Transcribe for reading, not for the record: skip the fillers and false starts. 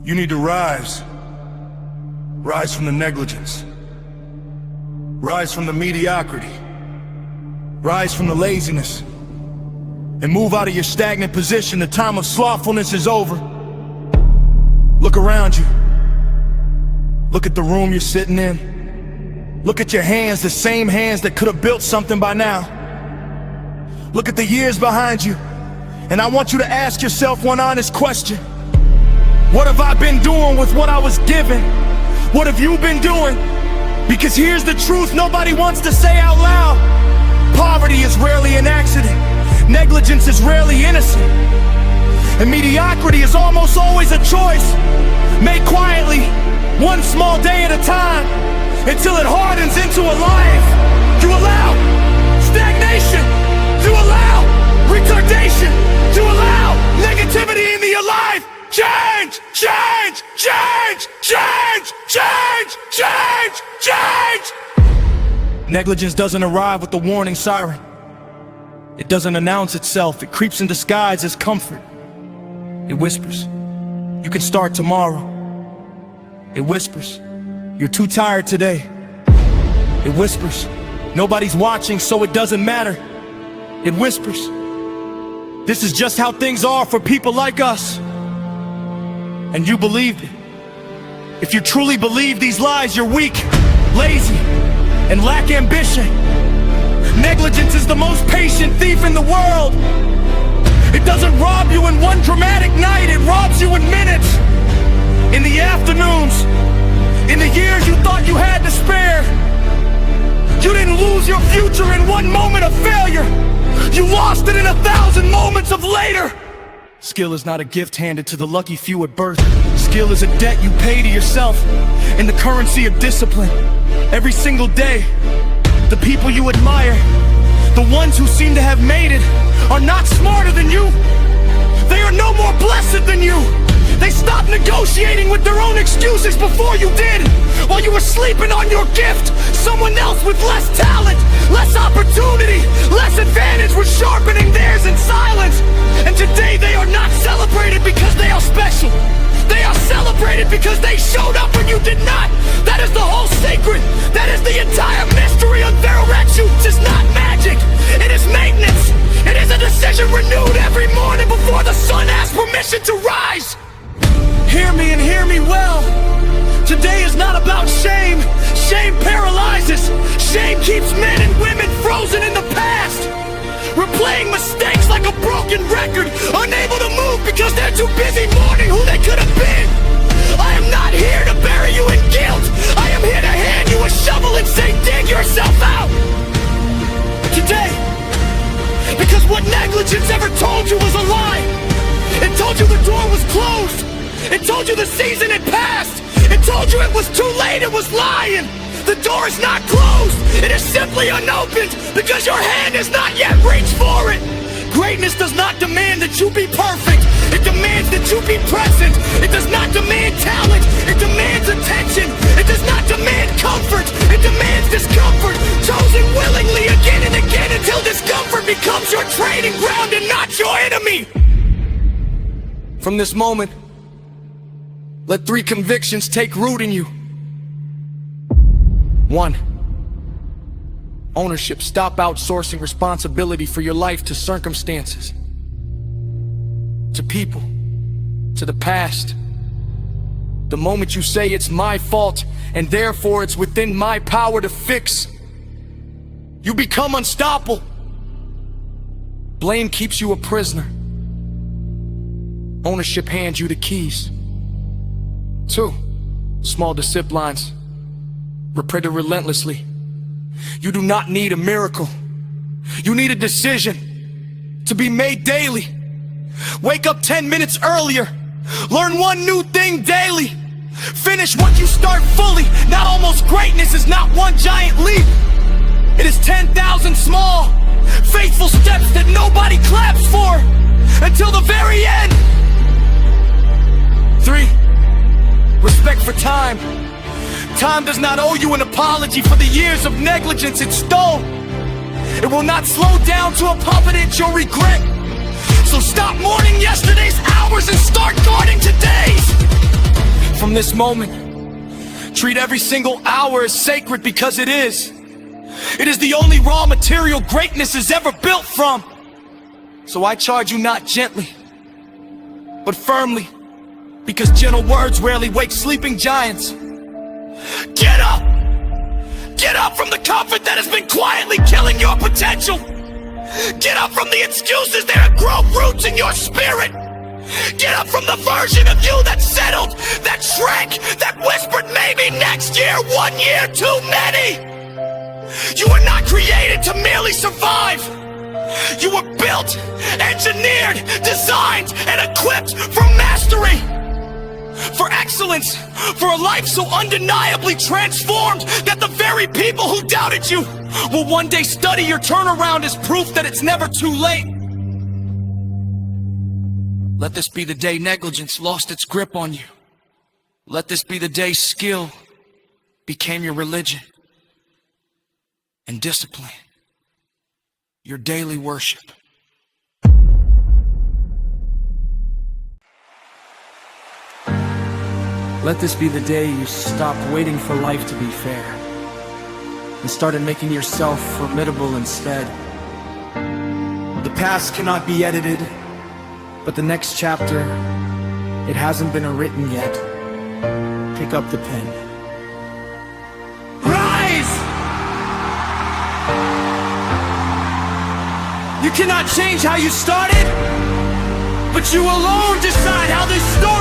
You need to rise. Rise from the negligence. Rise from the mediocrity. Rise from the laziness. And move out of your stagnant position. The time of slothfulness is over. Look around you. Look at the room you're sitting in. Look at your hands, the same hands that could have built something by now. Look at the years behind you. And I want you to ask yourself one honest question. What have I been doing with what I was given? What have you been doing? Because here's the truth nobody wants to say out loud. Poverty is rarely an accident. Negligence is rarely innocent. And mediocrity is almost always a choice, made quietly, one small day at a time, until it hardens into a life. You allow stagnation. You allow retardation. You allow negativity into your life. Change, change, change, change, change, change, change. Negligence doesn't arrive with the warning siren. It doesn't announce itself. It creeps in disguise as comfort. It whispers, you can start tomorrow. It whispers, you're too tired today. It whispers, nobody's watching, so it doesn't matter. It whispers, this is just how things are for people like us. And you believed it. If you truly believe these lies, you're weak, lazy, and lack ambition. Negligence is the most patient thief in the world. It doesn't rob you in one dramatic night, it robs you in minutes. In the afternoons, in the years you thought you had to spare. You didn't lose your future in one moment of failure. You lost it in 1,000 moments of later. Skill is not a gift handed to the lucky few at birth. Skill is a debt you pay to yourself in the currency of discipline. Every single day, the people you admire, the ones who seem to have made it, are not smarter than you. They are no more blessed than you. They stopped negotiating with their own excuses before you did. While you were sleeping on your gift, someone else with less talent, less opportunity, less advantage was sharpening theirs in silence. And today they are not celebrated because they are special. They are celebrated because they showed up when you did not. That is the whole secret. That is the entire mystery of their erections. It's not magic. It is maintenance. It is a decision renewed every morning before the sun asks permission to rise. Hear me and hear me well. Today is not about shame. Shame paralyzes. Shame keeps men and women frozen in the past, replaying mistakes like a broken record, unable to move because they're too busy mourning who they could have been. I am not here to bury you in guilt. I am here to hand you a shovel and say, dig yourself out. Today, because what negligence ever told you was a lie. It told you the door was closed. It told you the season had passed. It told you it was too late. It was lying. The door is not closed. It is simply unopened because your hand has not yet reached for it. Greatness does not demand that you be perfect. It demands that you be present. It does not demand talent. It demands attention. It does not demand comfort. It demands discomfort, chosen willingly again and again until discomfort becomes your training ground and not your enemy. From this moment, let 3 convictions take root in you. 1. Ownership. Stop outsourcing responsibility for your life to circumstances, to people, to the past. The moment you say it's my fault and therefore it's within my power to fix, you become unstoppable. Blame keeps you a prisoner. Ownership hands you the keys. 2. Small disciplines. Repeat it relentlessly. You do not need a miracle. You need a decision to be made daily. Wake up 10 minutes earlier. Learn one new thing daily. Finish what you start fully. Not almost greatness is not one giant leap. It is 10,000 small, faithful steps that nobody claps for until the very end. 3. Respect for time. Time does not owe you an apology for the years of negligence it stole. It will not slow down to a puppet at your regret. So stop mourning yesterday's hours and start guarding today's. this moment. Treat every single hour as sacred because it is. It is the only raw material greatness is ever built from. So I charge you not gently, but firmly, because gentle words rarely wake sleeping giants. Get up! Get up from the comfort that has been quietly killing your potential. Get up from the excuses that have grown roots in your spirit. Get up from the version of you that settled, that shrank, that whispered maybe next year, 1 year too many. You were not created to merely survive. You were built, engineered, designed, and equipped for mastery, for excellence, for a life so undeniably transformed that the very people who doubted you will one day study your turnaround as proof that it's never too late. Let this be the day negligence lost its grip on you. Let this be the day skill became your religion, and discipline your daily worship. Let this be the day you stopped waiting for life to be fair and started making yourself formidable instead. The past cannot be edited, but the next chapter, it hasn't been written yet. Pick up the pen. Rise! You cannot change how you started, but you alone decide how this story